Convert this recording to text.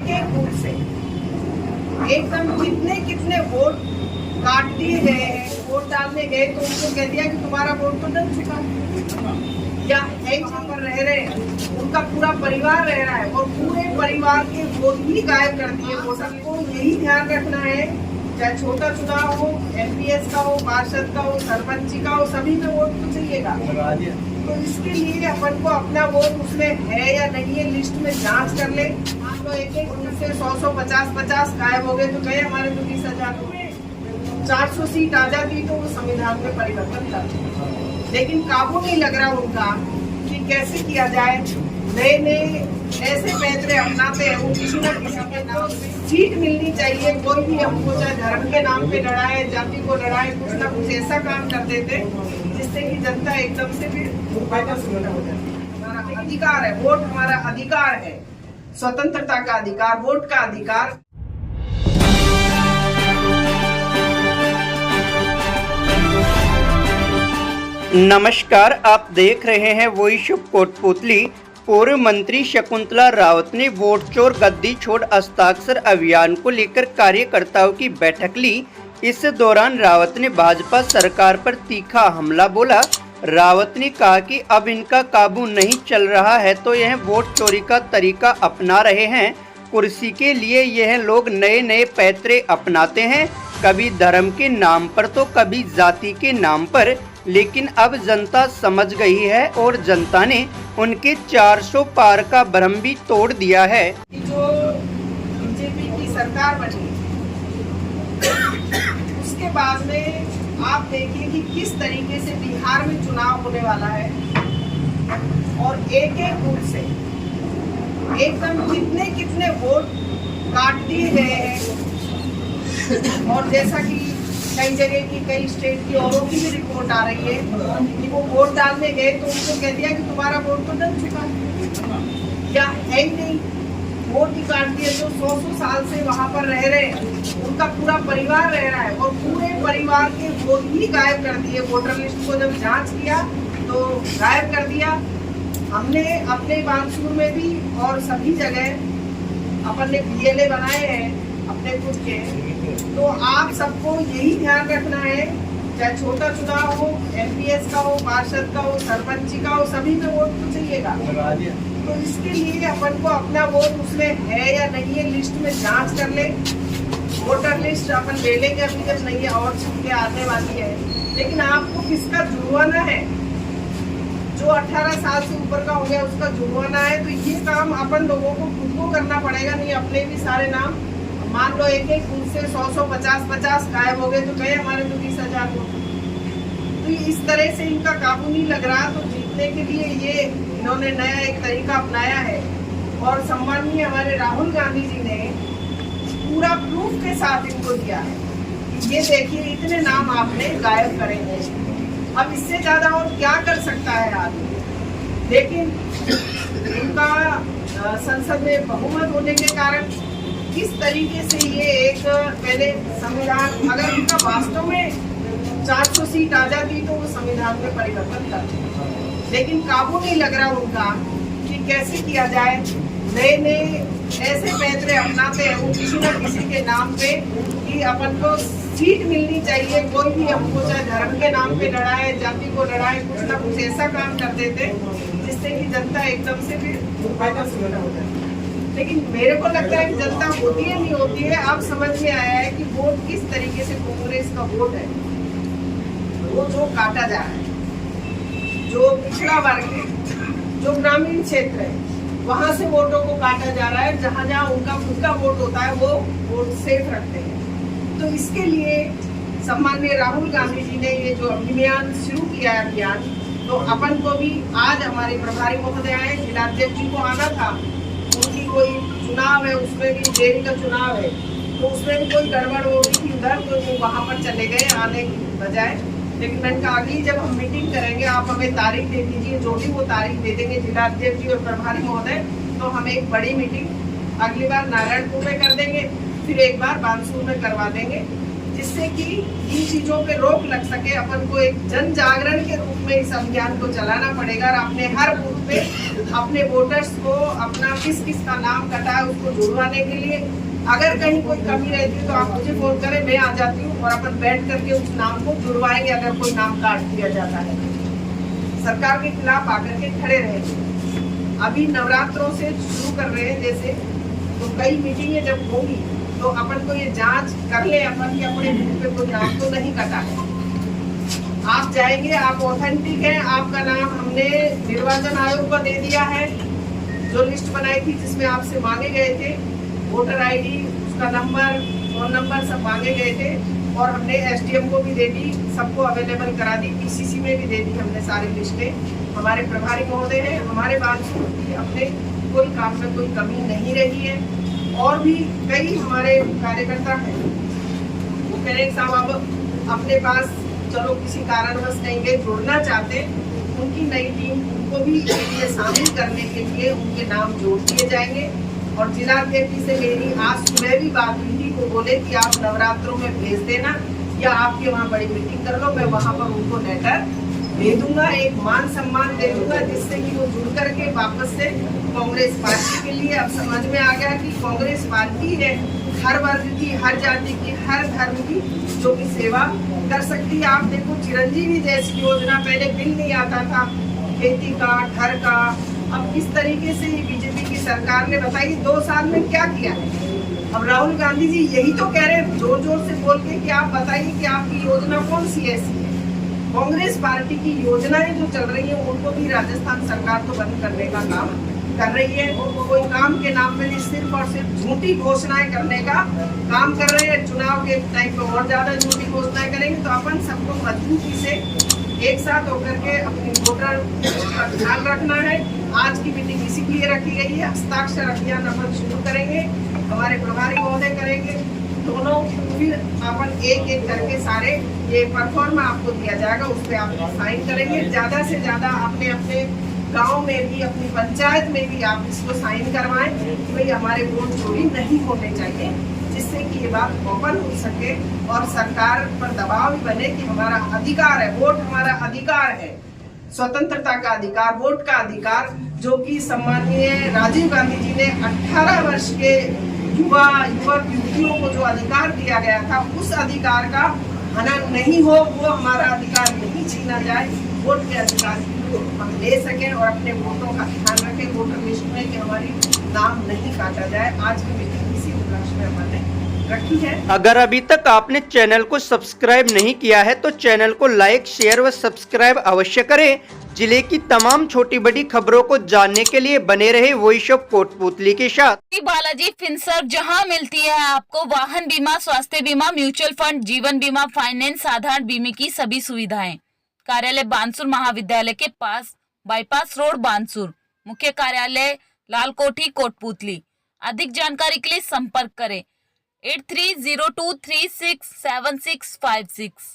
एक वोट से एकदम कितने वोट काट दिए गए हैं। वोट डालने गए तो उनको कह दिया कि तुम्हारा वोट तो डल चुका, या जहाँ पर रह रहे हैं उनका पूरा परिवार रह रहा है और पूरे परिवार के वोट ही गायब कर दिए। वोटर को यही ध्यान रखना है, चाहे छोटा चुनाव हो, एमपीएस का हो, पार्षद का हो, सरपंच का हो, सभी में वोट तो चाहिएगा। तो इसके लिए अपन को अपना वोट उसमें है या नहीं है लिस्ट में जांच कर ले। मान लो एक से 100 50 गायब हो गए तो गए हमारे तो 20,000 में 400 सीट आ जाती तो वो संविधान में परिवर्तन करते। लेकिन काबू नहीं लग रहा उनका कि कैसे किया जाए। नए ऐसे पैतरे अपनाते हैं वो किसी न किसी के नाम सीट मिलनी चाहिए। कोई भी हमको चाहे धर्म के नाम पे लड़ाए, जाति को लड़ाए, कुछ ना कुछ ऐसा काम कर देते जिससे कि जनता एकदम से फिर वापस हो जाए। हमारा अधिकार है, वोट हमारा अधिकार है, स्वतंत्रता का अधिकार, वोट का अधिकार। नमस्कार, आप देख रहे हैं वॉइस ऑफ कोटपुतली। पूर्व मंत्री शकुंतला रावत ने वोट चोर गद्दी छोड़ हस्ताक्षर अभियान को लेकर कार्यकर्ताओं की बैठक ली। इस दौरान रावत ने भाजपा सरकार पर तीखा हमला बोला। रावत ने कहा कि अब इनका काबू नहीं चल रहा है तो यह वोट चोरी का तरीका अपना रहे हैं। कुर्सी के लिए यह लोग नए पैतरे अपनाते हैं, कभी धर्म के नाम पर तो कभी जाति के नाम पर। लेकिन अब जनता समझ गई है और जनता ने उनके 400 पार का भ्रम भी तोड़ दिया है। जो बीजेपी की सरकार बनी उसके बाद में आप देखिए कि किस तरीके से बिहार में चुनाव होने वाला है और एक बूथ से एकदम कितने वोट काट दिए गए हैं। और जैसा कि कई जगह की, कई स्टेट की औरों की भी रिपोर्ट आ रही है कि वो वोट डालने गए तो उनको कह दिया कि तुम्हारा वोट तो डल चुका, या है ही नहीं, वोट ही काट दिए। जो 100 साल से वहाँ पर रह रहे हैं उनका पूरा परिवार रह रहा है और पूरे परिवार के वोट ही गायब कर दिए। वोटर लिस्ट को जब जांच किया तो गायब कर दिया। हमने अपने बानसूर में भी और सभी जगह अपन ने BLA बनाए हैं अपने खुद के। तो आप सबको यही ध्यान रखना है, चाहे छोटा चुनाव हो, एमपीएस का हो, पार्षद का हो, सरपंच का हो, सभी में वोट तो चाहिएगा। तो इसके लिए अपन को अपना वोट उसमें है या नहीं है लिस्ट में जांच कर ले। वोटर लिस्ट अपन ले लेंगे अभी जब नहीं है और छुट्टियां आने वाली है। लेकिन आपको किसका जुर्माना है, जो 18 साल से ऊपर का हो गया उसका जुर्माना है। तो ये काम अपन लोगों को खुद को करना पड़ेगा। नहीं अपने भी सारे नाम, मान लो एक बूथ से 100 50 गायब हो गए तो गए हमारे तो 20,000 वोट। तो इस तरह से इनका काबू नहीं लग रहा। तो जीतने के लिए ये इन्होंने नया एक तरीका अपनाया है और सम्माननीय हमारे राहुल गांधी जी ने पूरा प्रूफ के साथ इनको दिया है। ये देखिए इतने नाम आपने गायब करेंगे, अब इससे ज्यादा और क्या कर सकता है आदमी। लेकिन इनका संसद में बहुमत होने के कारण किस तरीके से ये एक पहले संविधान, अगर इनका वास्तव में 400 सीट आ जाती तो वो संविधान में परिवर्तन करते। लेकिन काबू नहीं लग रहा उनका कि कैसे किया जाए। नए ऐसे पैतरे अपनाते हैं वो किसी न किसी के नाम पे कि अपन को सीट मिलनी चाहिए। कोई भी हमको चाहे धर्म के नाम पे लड़ाए, जाति को लड़ाए, कुछ ना कुछ ऐसा काम कर देते जिससे कि जनता एकदम से फिर वापस हो जाए। लेकिन मेरे को लगता है कि जनता होती है नहीं होती है, अब समझ में आया है कि वोट किस तरीके से कांग्रेस का वोट है वो जो काटा जा रहा है। जो पिछड़ा वर्ग है, जो ग्रामीण क्षेत्र है, वहां से वोटों को काटा जा रहा है। जहां जहां उनका खुद का वोट होता है वो वोट सेफ रखते हैं। तो इसके लिए सम्माननीय राहुल गांधी जी ने ये जो अभियान शुरू किया है अभियान, तो अपन को भी आज हमारे प्रभारी महोदय आए, जिलाध्यक्ष जी को आना था। उनकी कोई चुनाव है, उसमें भी देरी का चुनाव है तो उसमें भी कोई गड़बड़ हो रही थी उधर, तो वो वहाँ पर चले गए आने की बजाय। लेकिन मैंने कहा अगली जब हम मीटिंग करेंगे आप हमें तारीख दे दीजिए, जो भी वो तारीख दे देंगे जिलाध्यक्ष जी और प्रभारी महोदय, तो हम एक बड़ी मीटिंग अगली बार नारायणपुर में कर देंगे, फिर एक बार बानसूर में करवा देंगे जिससे कि इन चीजों पे रोक लग सके। अपन को एक जन जागरण के रूप में इस अभियान को चलाना पड़ेगा और अपने हर बूथ पे अपने वोटर्स को अपना किस किस का नाम कटा है उसको जुड़वाने के लिए अगर कहीं कोई कमी रहती है तो आप मुझे फोन करें, मैं आ जाती हूँ और अपन बैठ करके उस नाम को जुड़वाएंगे। अगर कोई नाम काट दिया जाता है सरकार के खिलाफ आकर के खड़े रहेंगे। अभी नवरात्रों से शुरू कर रहे हैं जैसे, तो कई मीटिंगें जब होंगी तो अपन को ये जांच कर ले अपन कि अपने बूथ पे कोई नाम तो नहीं कटा है। आप जाएंगे, आप ऑथेंटिक हैं, आपका नाम हमने निर्वाचन आयोग को दे दिया है। जो लिस्ट बनाई थी जिसमें आपसे मांगे गए थे वोटर आईडी, उसका नंबर, फोन नंबर सब मांगे गए थे और हमने एसडीएम को भी दे दी, सबको अवेलेबल करा दी, पीसीसी में भी दे दी हमने सारी लिस्टें। हमारे प्रभारी महोदय हैं, हमारे बानसूर की अपने कोई काम में कोई कमी नहीं रही है। और भी कई हमारे कार्यकर्ता हैं वो कह रहे साहब अब अपने पास चलो किसी कारणवश नहीं गए, जुड़ना चाहते, उनकी नई टीम उनको भी इसमें शामिल करने के लिए उनके नाम जोड़ दिए जाएंगे। और जिलाध्यक्ष से मेरी आज सुबह भी बात हुई थी, वो बोले कि आप नवरात्रों में भेज देना या आपके वहाँ बड़ी मीटिंग कर लो, मैं वहाँ पर उनको लेटर दे दूंगा, एक मान सम्मान दे दूंगा जिससे कि वो जुड़ करके वापस से कांग्रेस पार्टी के लिए। अब समझ में आ गया कि कांग्रेस पार्टी है हर वर्ग की, हर जाति की, हर धर्म की जो भी सेवा कर सकती है। आप देखो चिरंजीवी जैसी योजना पहले बिल नहीं आता था, खेती का, घर का, अब किस तरीके से बीजेपी की सरकार ने बताई 2 साल में क्या किया है। अब राहुल गांधी जी यही तो कह रहे हैं जोर जोर से बोल के कि आप बताइए कि आपकी योजना कौन सी ऐसी है। कांग्रेस पार्टी की योजनाएं जो चल रही हैं उनको भी राजस्थान सरकार तो बंद करने का काम कर रही है। कोई काम के नाम में सिर्फ और सिर्फ झूठी घोषणाएं करने का काम कर रहे हैं। चुनाव के टाइम पे और ज्यादा झूठी घोषणाएं करेंगे तो अपन सबको मजबूती से एक साथ होकर के अपनी वोटर का ध्यान रखना है। आज की मीटिंग इसी के लिए रखी गई है। हस्ताक्षर अभियान अपन शुरू करेंगे, हमारे प्रभारी महोदय करेंगे, दोनों फिर अपन एक एक करके सारे ये परफॉर्मा आपको दिया जाएगा, उस पर आप साइन करेंगे। ज्यादा से ज्यादा अपने अपने गांव में भी, अपनी पंचायत में भी आप इसको साइन करवाएं कि भाई हमारे वोट चोरी नहीं होने चाहिए, जिससे कि ये बात ओपन हो सके और सरकार पर दबाव भी बने कि हमारा अधिकार है, वोट हमारा अधिकार है, स्वतंत्रता का अधिकार, वोट का अधिकार, जो कि सम्माननीय राजीव गांधी जी ने 18 वर्ष के युवक युवतियों को जो अधिकार दिया गया था उस अधिकार का हनन नहीं हो, वो हमारा अधिकार नहीं छीना जाए, वोट के अधिकार को हम ले सकें और अपने वोटों का ध्यान रखें वोटर लिस्ट में कि हमारी नाम नहीं काटा जाए। आज की मीटिंग इसी उपलक्ष्य में हमने रखी है। अगर अभी तक आपने चैनल को सब्सक्राइब नहीं किया है तो चैनल को लाइक, शेयर व सब्सक्राइब अवश्य करें। जिले की तमाम छोटी बड़ी खबरों को जानने के लिए बने रहे वॉइस ऑफ कोटपुतली के साथ। बालाजी फिनसर्व, जहां मिलती है आपको वाहन बीमा, स्वास्थ्य बीमा, म्यूचुअल फंड, जीवन बीमा, फाइनेंस, साधारण बीमे की सभी सुविधाएं। कार्यालय बानसूर महाविद्यालय के पास, बाईपास रोड बानसूर। मुख्य कार्यालय लालकोठी कोटपुतली। अधिक जानकारी के लिए संपर्क करें 8302367656।